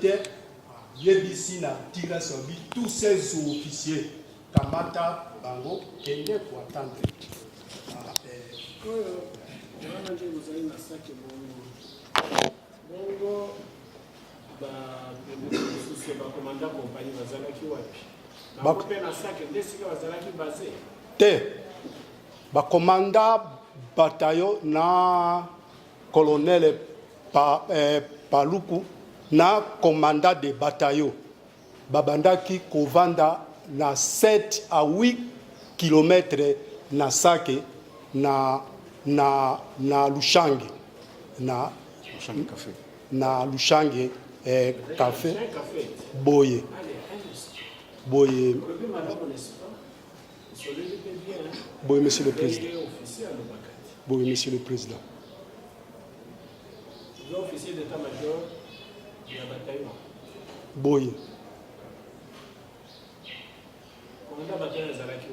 te yebisi na tira sur tous ces officiers kamata bango kende pour attendre. Bongo ba commandant compagnie bazalaki wapi? Na pe na sac ndesika bazalaki basé. Te ba commandant bataillon na colonel Paluku na commandant de bataillon babandaki kovanda na 7 à 8 km na Sake na Lushange na café na Lushange café boye monsieur le président. Oui, monsieur le président. L'officier d'état-major de la bataillon. Oui. Commandant bataillon Zalaki,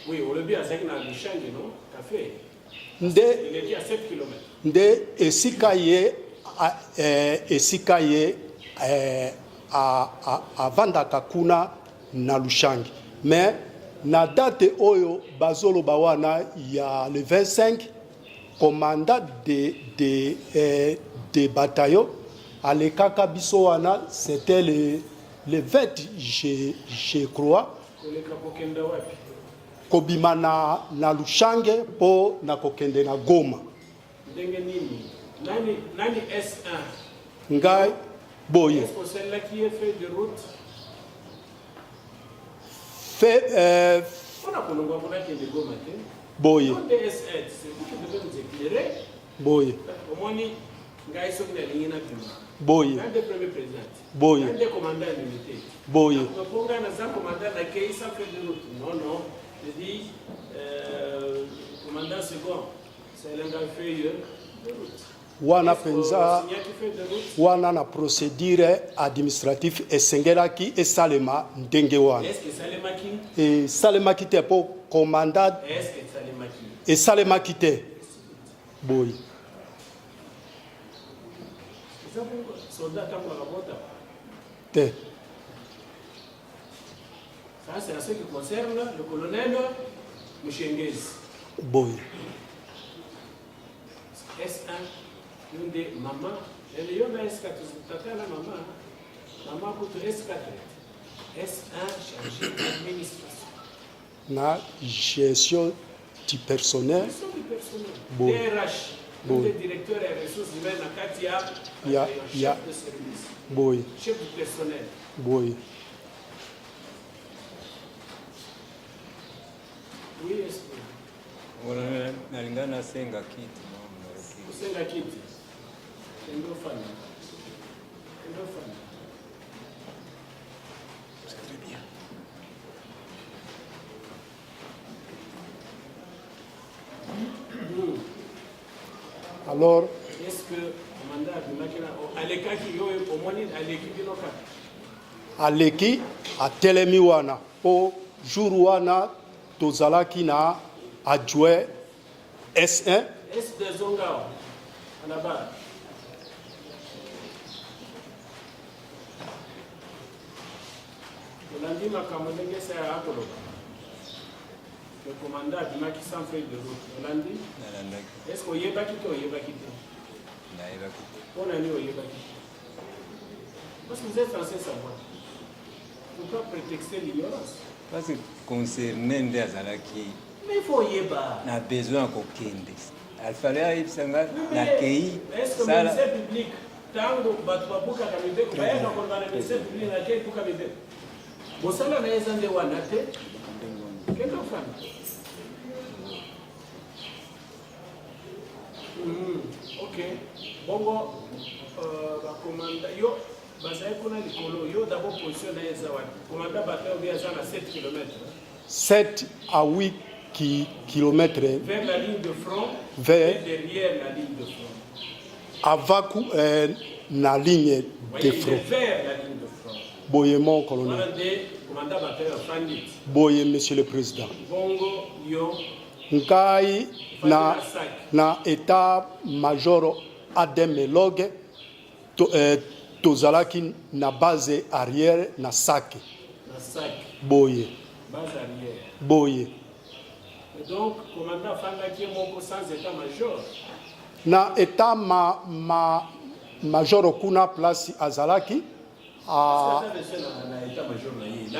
oui, on le dit à 5 ans de Lushange, non? Café. Il était à 7 km. Nde esikaye a vandaka kuna na Lushange. Mais na date oyo bazolo bawana il y a le 25 commandant de bataillon alekaka biso wana c'était le 20 je crois kobima na Lushange po na kokende na Goma nani S1 ngai boye est-ce que celle-là qui est fait de route fait on a connu de Goma boye on est S1 c'est vous qui devez nous éclairer boye au moins ngai so na ligne na pima boye un des premiers présidents boye un des commandants de l'unité boye donc pour gagner ça commandant na kei ça fait de route non je dis commandant second c'est l'un des feuilles de route wana penza wana na procédure administrative esengelaki esalema ndenge wana est-ce que salemaki et salemaki te po commandant est-ce que salemaki et salemaki te boy soldat comme la bota te ça c'est ce qui concerne le colonel Mchenguezi boy S1 une de maman elle y a S4 tata la maman pour S4 S1 chargé d'administration na gestion du personnel boy DRH le directeur des ressources humaines à Katia chef de service boy chef du personnel boy oui est-ce que voilà nalingana senga kiti senga kiti ndio fanya c'est très bien alors est-ce que commandant Bimakina alekaki yo au moins aleki binoka aleki atelemi wana po jour wana tozalaki na adjoint S1 est-ce des zongao anaba lundi makamondenge sa akolo le commandant Bimaki sans feuille de route lundi est-ce que yebaki to yebaki te na yebaki on a ni yebaki parce que vous êtes censé savoir pourquoi prétexter l'ignorance parce que concernant des azalaki mais il faut yeba na besoin kokende alfalea ibsanga na kei est-ce que le ministère public tango batu babuka kamibe bayaka kwa na ministère public na kei buka mibe bosala na ezande wana te kendo fana ok bongo ba commanda yo bazai kuna likolo yo d'abord position na ezawa commanda bataillon via ça na 7 km 7 à 8 km vers la ligne de front vers et derrière la ligne de front avant na ligne de front vers la ligne de front boye mon colonel commandant bataillon Fandit boye monsieur le président bongo yo ngai na état major ademelogue tozalaki na base arrière na Sake. Na Sake. Boye. Base arrière. Boye. Et donc, commandant Fangaki moko sans état-major. Na état major kuna place azalaki. Il a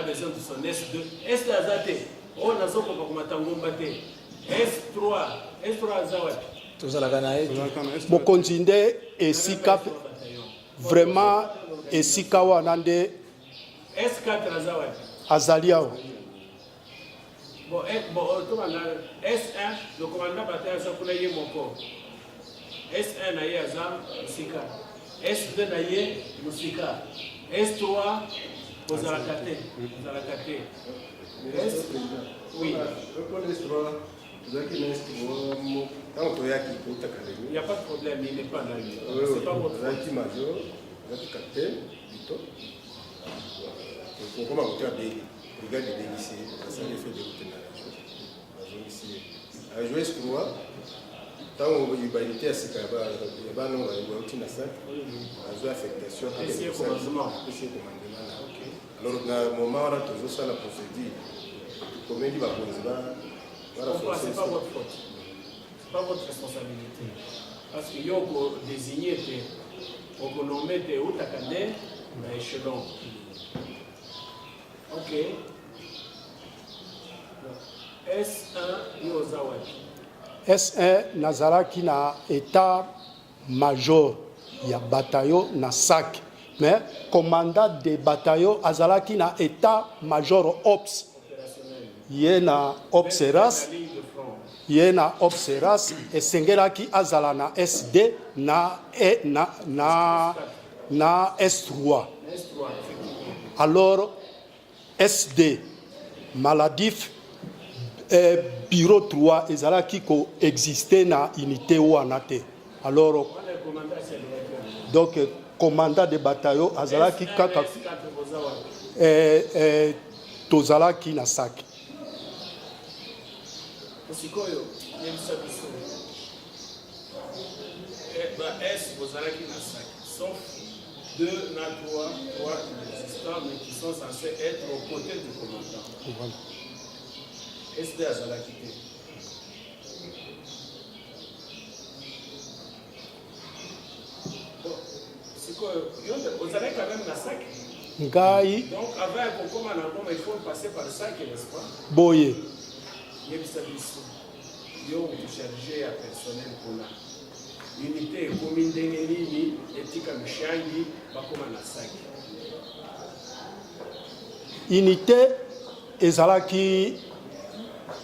besoin de son S2. S2 azate. On a zoko kwa kumatangomba te. S3. S3 azawati. Tozalaka na yetu. Mokonzi nde esika vraiment esika wana nde S4 azawati. azali awa. Bon, S1, le commandant bataille a pour y moko. S1 na ye azam musika. S2 na ye musika. S3 ozalakate. Ozalakate. Oui. Il n'y a pas de problème, il n'est pas là. C'est pas votre faute. Major, capitaine, comment vous regardez ici, ça les fait de route a joué ce tour, tant qu'on y va à ce qu'il y a non, il y a joué affectation. Alors, dans un moment, on a toujours ça la procédure. Comment il va c'est pas votre faute. C'est pas votre responsabilité. Parce que yo ko désigner te ko nommer te utakane na échelon. OK. S1 yo zawaki. S1 nazalaki na état major ya bataillon na Sake. Mais commandant de bataillon azalaki na état major ops. Yena obseras. Yena obseras esengelaki azala na SD na S3. Alors SD maladif bureau 3 ezalaki ko exister na unité wana te. Alors donc commandant de bataillon azalaki kaka tozalaki na Sake. Sikoyo, yebisa biso. S bozalaki na Sake, sauf 2 na 3 existants, mais qui sont censés être aux côtés du commandant. Voilà. SD azalaki te. Bon, sikoyo, bozalaki quand même na Sake. Ngai. Donc avant qu'on commence à Goma, il faut passer par Sake, n'est-ce pas? Boye. Yo chargé à personnel pour la unité commune d'Engelini et Tika Michangi, Bakoma Nasaki. Unité ezalaki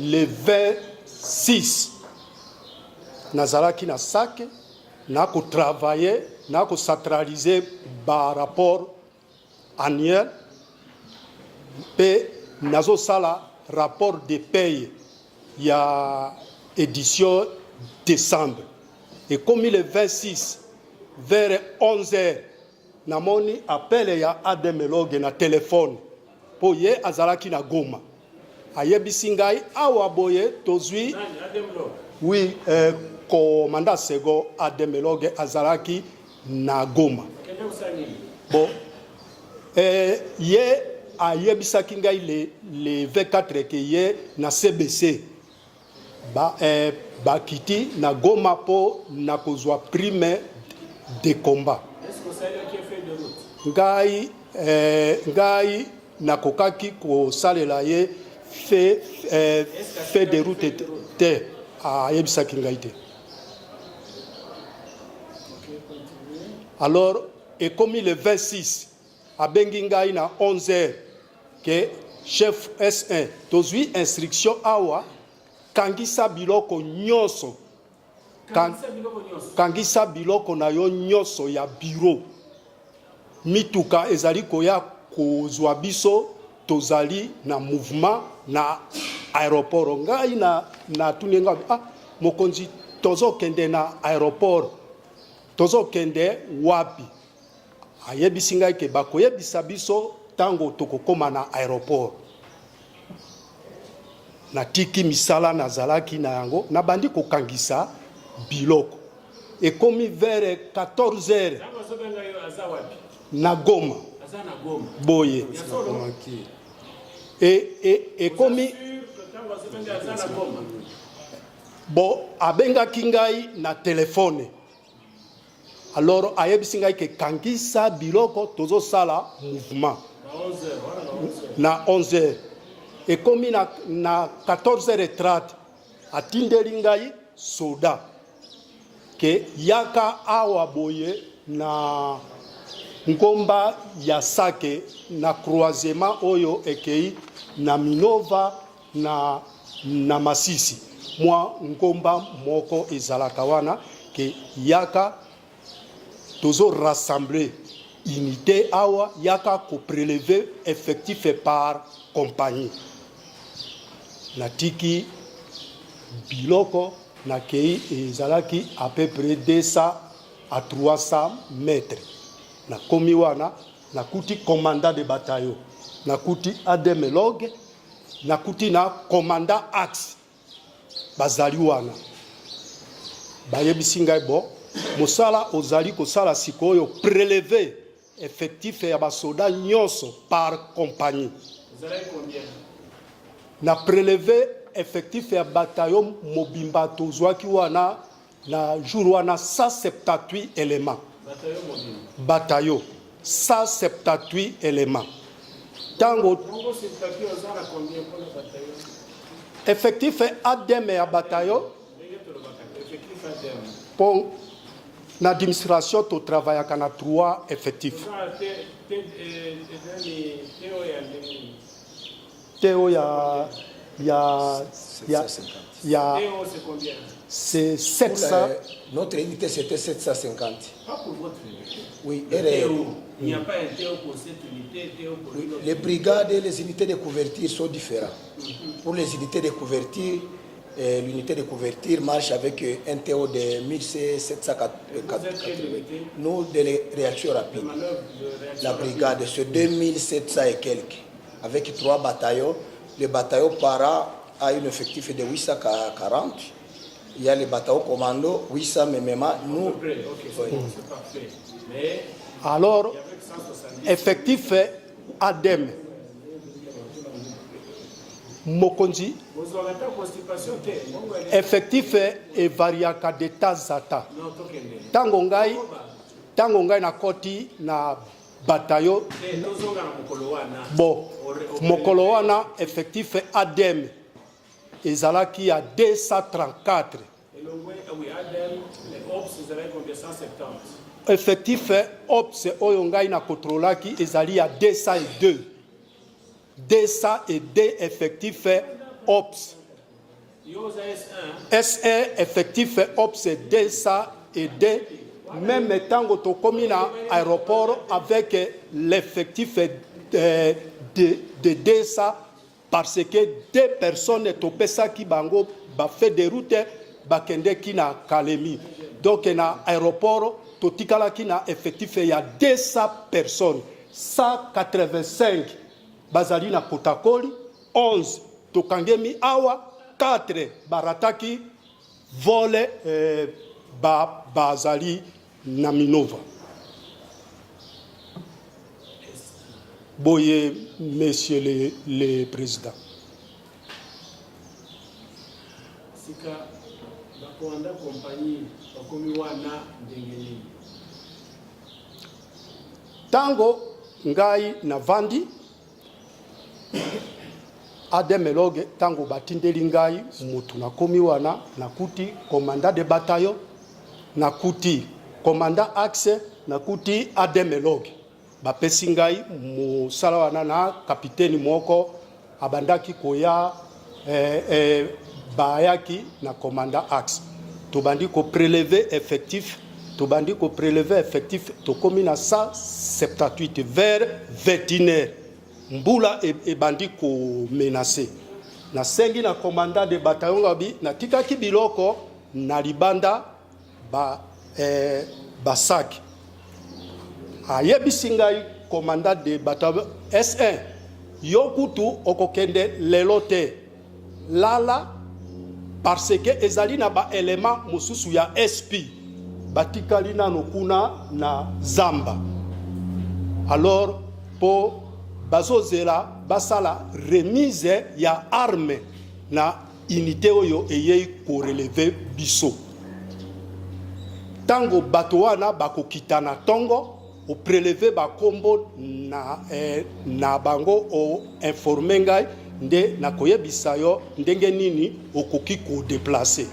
le 26 nazalaki na Sake na ko travailler na ko centraliser par rapport annuel pe nazo sala rapport de paye. Il y a édition décembre. Et comme il est 26, vers 11h, namoni appel ya ademelogue na téléphone. Po ye azalaki na Goma. Ayebisi ngai awa boye tozui. Oui, commandant Sego ademelogue azalaki na Goma. Bon. Ye ayebisaki ngai le 24 ke ye na CBC. Bakiti na Goma po na kozwa prime de combat. Est-ce que ça qui a fait de route? Ngai na kokaki ko salela ye fait de route te a yebisaki ngai te. Alors et comme le 26 a bengi ngai na 11h que chef S1 tozui instruction awa kangisa biloko nyonso kangisa biloko na yo nyonso ya bureau mituka ezali koya kozwa biso tozali na mouvement na aéroport ngai na tunenga mokonzi tozo kende na aéroport tozo kende wapi ayebisi ngai ke bakoyebisa biso tango tokokoma na aéroport na tiki misala nazalaki na yango na bandi kokangisa biloko ekomi vers 14h na Goma boye ekomi bon abengaki ngai na telefone. Alors ayebisi ngai ke kangisa biloko tozosala mouvement na 11h ekomi na 14h30 atindeli ngai soda ke yaka awa boye na ngomba ya Sake na croisement oyo ekei na Minova na Masisi mwa ngomba moko ezalaka wana ke yaka tozo rassembler unité awa yaka ko prélever effectif par compagnie na tiki biloko na kei ezalaki à peu près 200 à 300 mètres na komi wana na kuti commandant de bataillon na kuti ademelog na kuti na commandant axe bazali wana bayebisi ngai bo mosala ozali kosala sikoyo prélever effectif ya basoda nyonso par compagnie na prélever effectif ya bataillon mobimba tozwaki wana na jour wana 178 éléments bataillon 178 éléments tango effectif ADM ya bataillon pour l'administration tu travailles à 3 effectifs. Théo c'est 700. Notre unité c'était 750. Pas pour votre unité. Oui, il n'y a pas un Théo pour cette unité, Théo pour l'autre. Les brigades et les unités de couverture sont différents. Pour les unités de couverture, l'unité de couverture marche avec un Théo de 1780. Nous, de réaction rapide. La brigade, c'est 2700 et quelques. Avec 3 bataillons. Le bataillon para a un effectif de 840. Il y a le bataillon commando, 800 MMA. Nous, okay, c'est parfait. Mais alors, effectif ADEM. Mokonzi. Effectif et variaka de Tazata. Tango ngai na koti na bataillon. Bon, mokolo wana effectif ADEM. Ezalaki à 234. Effectif OPS oyo ngai na kontrolaki ezali à 202. 202 effectifs OPS. S1 effectif OPS 202. Même temps que tu commis à l'aéroport avec l'effectif de 200 parce que 2 personnes topé ça qui bango ba fait des routes ba kende ki na Kalemi. Donc na aéroport totikala ki na effectif il y a 200 personnes. 185 bazali na Kotakoli, 11 tokangemi awa, 4 barataki vole bazali na Minova. Boye, monsieur le président. Sika bakoanda compagnie bakomi wana ndengeni. Tango ngai na vandi ademeloge tango batindeli ngai mutu na komi wana nakuti commandant de bataillon nakuti commandant axe nakuti ademeloge bapesi ngai musala wana na kapiteni moko abandaki koya bayaki na commandant axe tobandi ko prélever effectif tokomi na 178 vers 21h mbula ebandi ko menacer na sengi na commandant de bataillon ngabi na tikaki biloko na libanda basaki ayebisi ngai commandant de bataillon S1 yokutu okokende lelote lala parce que ezali na ba élément mususu ya SP batikali nano kuna na zamba. Alors po bazozela basala remise ya arme na unité oyo eyei ko relever biso. Tango bato wana bakokita na tongo o prélever bakombo na bango o informer ngai nde nakoyebisa yo ndenge nini okoki ko déplacer.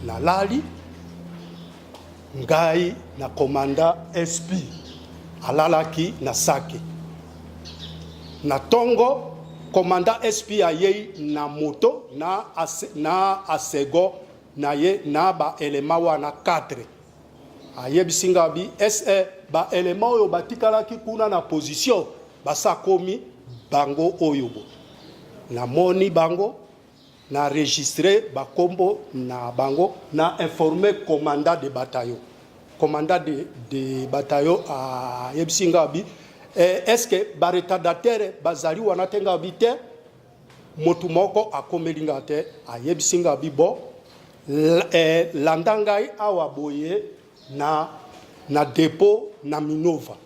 Na lali ngai na komanda SP alalaki na Sake. Na tongo komanda SP ayei na moto na asego na ye na ba elema wana 4. Ayebisinga bi SE ba elema oyo batikalaki kuna na position basa komi bango oyobo. Na moni bango na registré bakombo na bango na informé commandant de bataillon. Commandant de bataillon a yebisinga bi est-ce que ba retardateur bazali wana tenga bi te motu moko akomelinga te a yebisinga bi bo landangai awa boye na dépôt na Minova.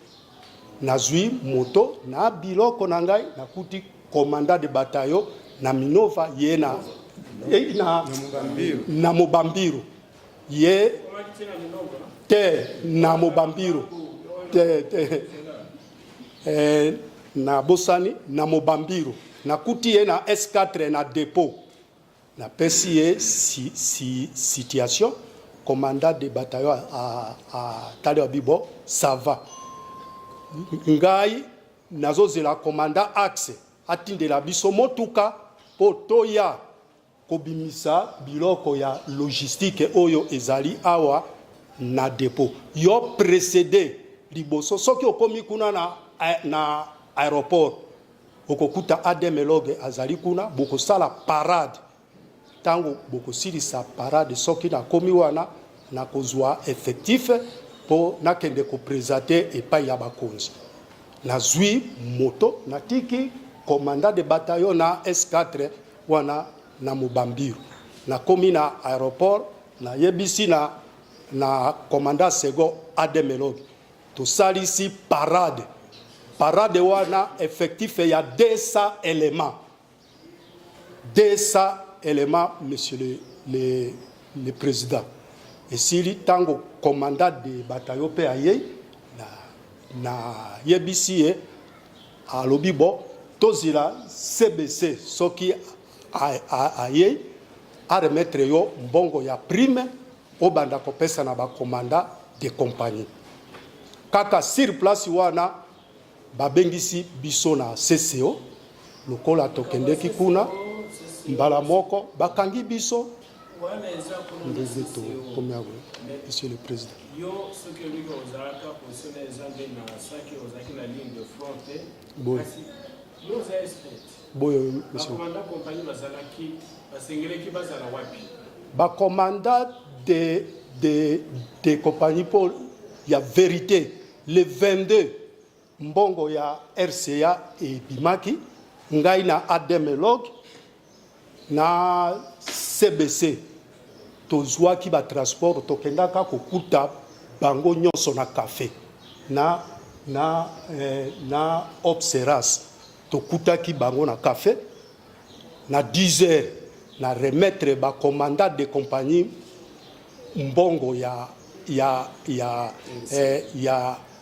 Nazui moto na biloko na ngai na kuti commandant de bataillon na Minova ye na Mobambiru ye te na Mobambiru te na Bosani na Mobambiru na kuti ye na S4 na dépôt na pesi ye situation commandant de bataillon à Taliabibo ça va ngai nazozela commandant axe atindela biso motuka po toya kobimisa biloko ya logistique oyo ezali awa na dépôt yo précédé liboso soki okomi kuna na aéroport okokuta ademeloge azali kuna bokosala parade tango bokosilisa parade soki na komi wana na kozwa effectif po nakende ko présenter epai ya bakonzi na zui moto na tiki commandant de bataillon na S4 wana na Mobambiru na komi na aéroport na yebisi na commandant sego ademeloge to salisi parade wana effectif ya 200 éléments 200 éléments monsieur le président et si tango commandant de bataillon pe aye na yebisi a lobibo tozila CBC soki aye a remettre yo mbongo ya prime obanda kopesa na ba commandant de compagnie kaka sur place wana babengisi biso na CCO lokola tokendeki kuna mbala moko bakangi biso monsieur le président yo ce que lui ozalaka position ezambe na Sake ozaki na ligne de front kasi yo za expert boyo monsieur commandant compagnie bazalaki basengeleki bazala wapi ba commandant de compagnie pour ya vérité le 22 mbongo ya RCA et Bimaki ngai na ademelogue na CBC tozwaki ba transport tokendaka kokuta bango nyonso na café na obseras tokutaki bango na café na 10 heures na remettre ba commandant de compagnie mbongo ya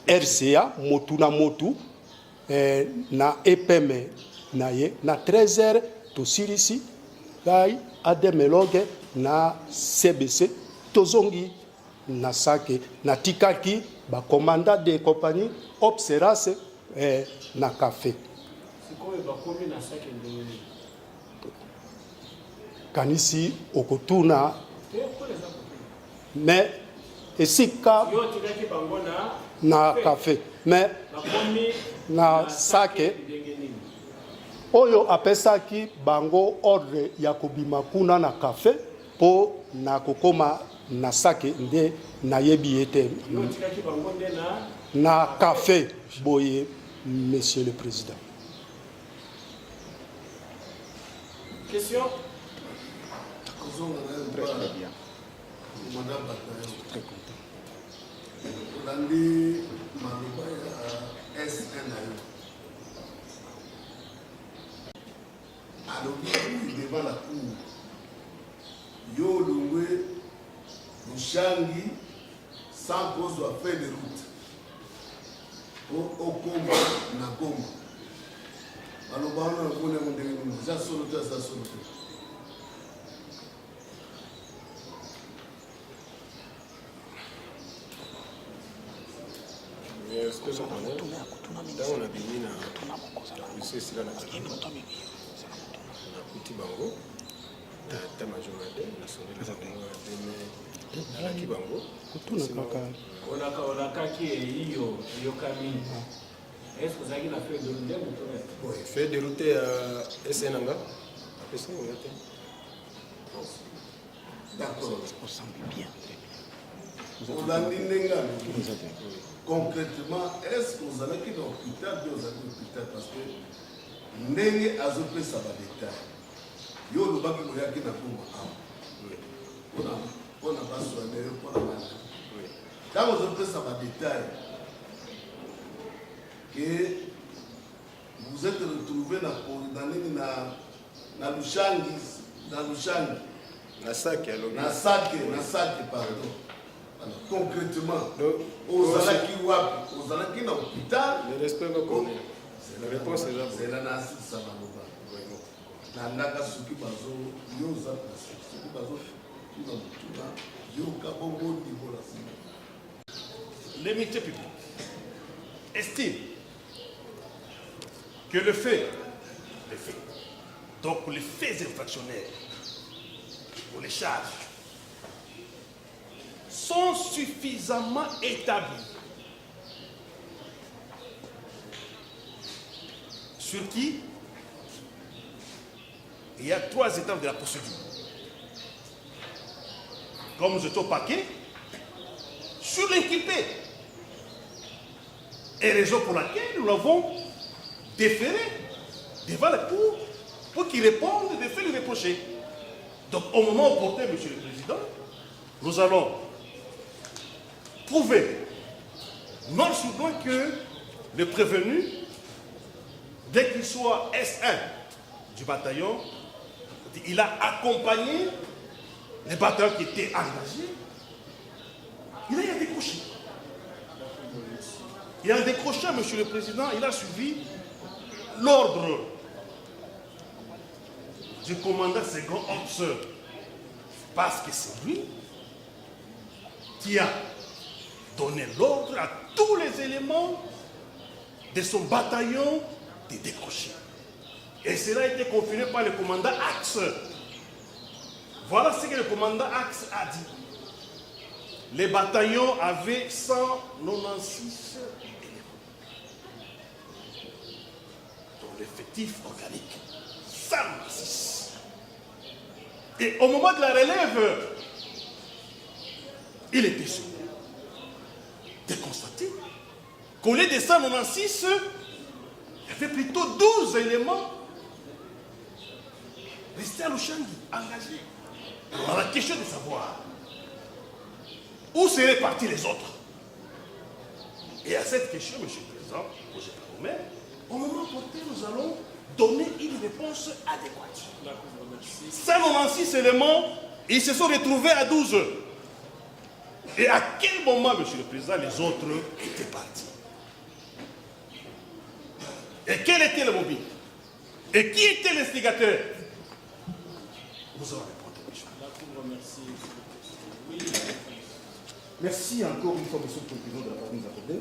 RCA motu na motu na EPM na ye na 13 heures tosilisi gai ademeloge na CBC tozongi na Sake na tikaki ba commandant de compagnie obseras na café sikoyo bakomi na Sake ndeni kanisi okotuna mais esika yo tikaki bango na café mais bakomi na Sake oyo apesaki bango ordre ya kobima kuna na café po na kokoma na Sake nde na yebi ete na café boye monsieur le président. Question? Très bien. Très content. olandi maloba ya S1 na yo alobi kuyi devant la cour yo olongwe Lushangi sans kozwa feuille de route okoma na Goma maloba wana nakona ngo ndenge nini eza solo te eza solo te ntango na bimi na biso esila nakuti bango ta majorade nalaki bango onakaki hiyo kami est-ce que ozalaki na feuille de route nde moto feuille de route ya ese nanga apesa ngo te d'accord olandi ndenge alobi concrètement est-ce que ozalaki na hôpital mpe ozalaki na hôpital parce que ndenge azopesa badetail yo olobaki boyaki na Goma awa mpona baswane yo mpona bana ntango ozopesa badetail que vous êtes retrouvé na nini na Lushangi na sake alobi na sake pardon alors concrètement ozalaki wapi ozalaki na hôpital le respect va connaître la réponse est là zela na asisa baloba nandaka soki bazo yo oza place soki bazo tuna motuna yoka bongo niveau la sima l'unité publique estime que les faits, donc les faits infractionnels ou les charges sont suffisamment établis sur qui il y a 3 étapes de la procédure. Comme nous étions au paquet, sur l'inculpé. Et raison pour laquelle nous l'avons déféré devant la cour pour qu'il réponde des faits lui reprochés. Donc au moment opportun, Monsieur le Président, nous allons prouver non seulement que le prévenu, dès qu'il soit S1 du bataillon, il a accompagné les bataillons qui étaient engagés, il a décroché. Et en décrochant, Monsieur le Président, il a suivi l'ordre du commandant second officier, parce que c'est lui qui a donné l'ordre à tous les éléments de son bataillon de décrocher. Et cela a été confirmé par le commandant Axe. Voilà ce que le commandant Axe a dit. Les bataillons avaient 196 éléments. Donc l'effectif organique, 196. Et au moment de la relève, il était sûr de constater qu'au lieu de 196, il y avait plutôt 12 éléments restés à Lushangi, engagés. Alors la question de savoir où seraient partis les autres. Et à cette question, Monsieur le Président, posée par vous-même, au moment opportun, nous allons donner une réponse adéquate. 196 éléments, ils se sont retrouvés à 12. Et à quel moment, Monsieur le Président, les autres étaient partis? Et quel était le mobile? Et qui était l'instigateur? Nous allons répondre, Monsieur. Merci encore une fois, Monsieur le Président, de la part de nous accorder.